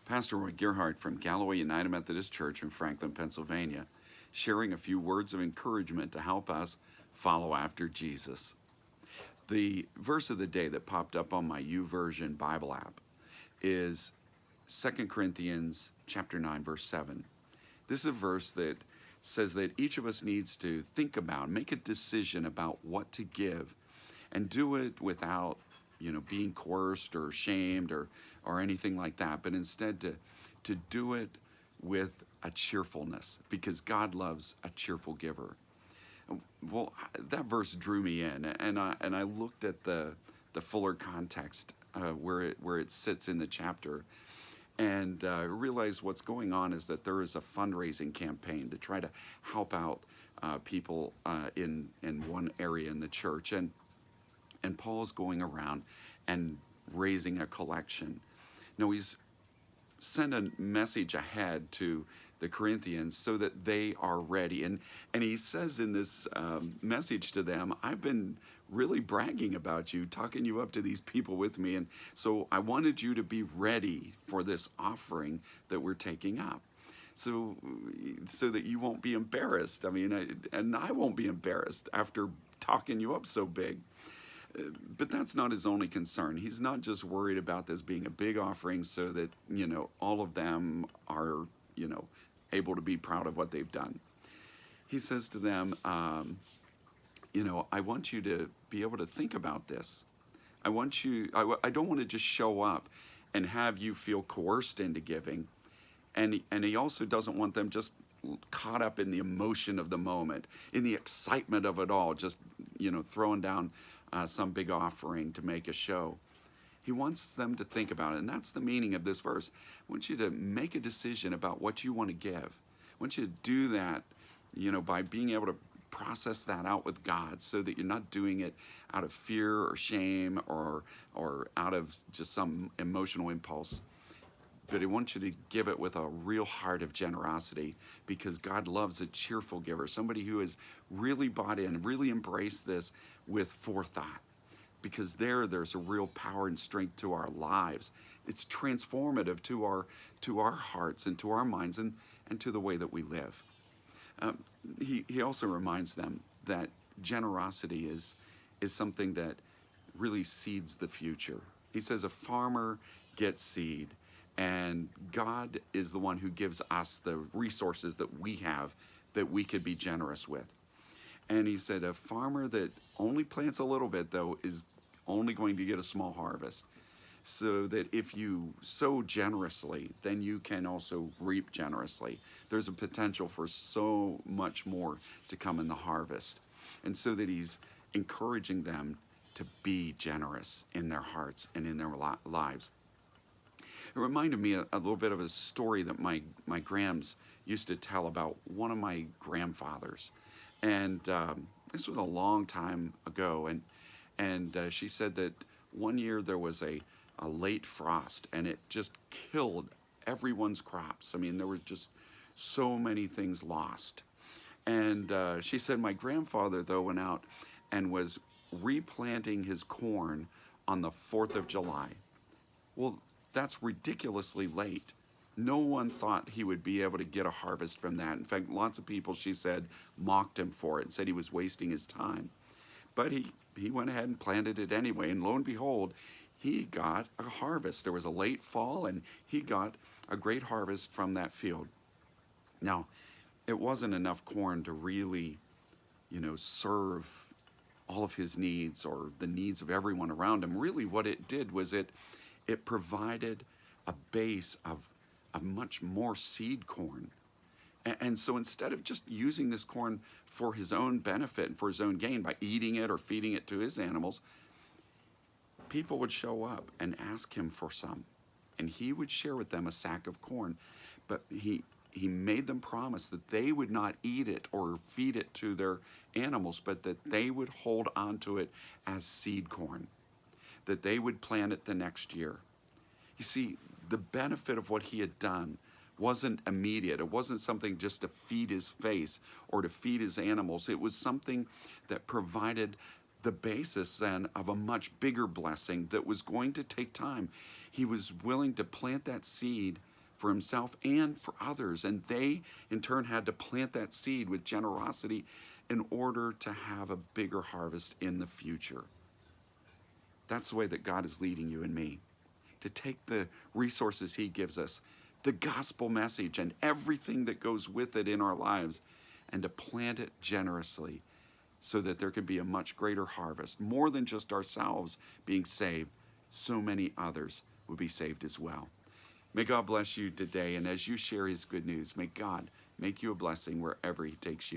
Pastor Roy Gerhardt from Galloway United Methodist Church in Franklin, Pennsylvania, sharing a few words of encouragement to help us follow after Jesus. The verse of the day that popped up on my YouVersion Bible app is 2 Corinthians chapter 9, verse 7. This is a verse that says that each of us needs to think about, make a decision about what to give, and do it without, being coerced or shamed or anything like that, but instead to do it with a cheerfulness, because God loves a cheerful giver. Well, that verse drew me in, and I looked at the fuller context where it sits in the chapter, and realized what's going on is that there is a fundraising campaign to try to help out people in one area in the church, and Paul's going around and raising a collection. Now he's sent a message ahead to the Corinthians so that they are ready. And he says in this message to them, I've been really bragging about you, talking you up to these people with me. And so I wanted you to be ready for this offering that we're taking up. So that you won't be embarrassed. And I won't be embarrassed after talking you up so big. But that's not his only concern. He's not just worried about this being a big offering so that, all of them are, able to be proud of what they've done. He says to them, I want you to be able to think about this. I don't want to just show up and have you feel coerced into giving. And he also doesn't want them just caught up in the emotion of the moment, in the excitement of it all, just, throwing down some big offering to make a show. He wants them to think about it, and that's the meaning of this verse. I want you to make a decision about what you want to give. I want you to do that, by being able to process that out with God, so that you're not doing it out of fear or shame or out of just some emotional impulse. But I want you to give it with a real heart of generosity, because God loves a cheerful giver, somebody who has really bought in, really embraced this with forethought, because there's a real power and strength to our lives. It's transformative to our hearts and to our minds and to the way that we live. He also reminds them that generosity is something that really seeds the future. He says a farmer gets seed, and God is the one who gives us the resources that we have that we could be generous with. And he said a farmer that only plants a little bit, though, is only going to get a small harvest. So that if you sow generously, then you can also reap generously. There's a potential for so much more to come in the harvest. And so that he's encouraging them to be generous in their hearts and in their lives. It reminded me a little bit of a story that my grams used to tell about one of my grandfathers. And this was a long time ago. And she said that one year there was a late frost, and it just killed everyone's crops. There were just so many things lost. And she said my grandfather, though, went out and was replanting his corn on the 4th of July. Well, that's ridiculously late. No one thought he would be able to get a harvest from that. In fact, lots of people, she said, mocked him for it and said he was wasting his time. But he went ahead and planted it anyway, and lo and behold, he got a harvest. There was a late fall, and he got a great harvest from that field. Now, it wasn't enough corn to really, serve all of his needs or the needs of everyone around him. Really, what it did was it provided a base of much more seed corn. And so instead of just using this corn for his own benefit and for his own gain by eating it or feeding it to his animals, people would show up and ask him for some. And he would share with them a sack of corn. But he made them promise that they would not eat it or feed it to their animals, but that they would hold onto it as seed corn, that they would plant it the next year. You see, the benefit of what he had done wasn't immediate. It wasn't something just to feed his face or to feed his animals. It was something that provided the basis then of a much bigger blessing that was going to take time. He was willing to plant that seed for himself and for others. And they, in turn, had to plant that seed with generosity in order to have a bigger harvest in the future. That's the way that God is leading you and me, to take the resources he gives us, the gospel message and everything that goes with it in our lives, and to plant it generously so that there can be a much greater harvest, more than just ourselves being saved. So many others will be saved as well. May God bless you today, and as you share his good news, may God make you a blessing wherever he takes you.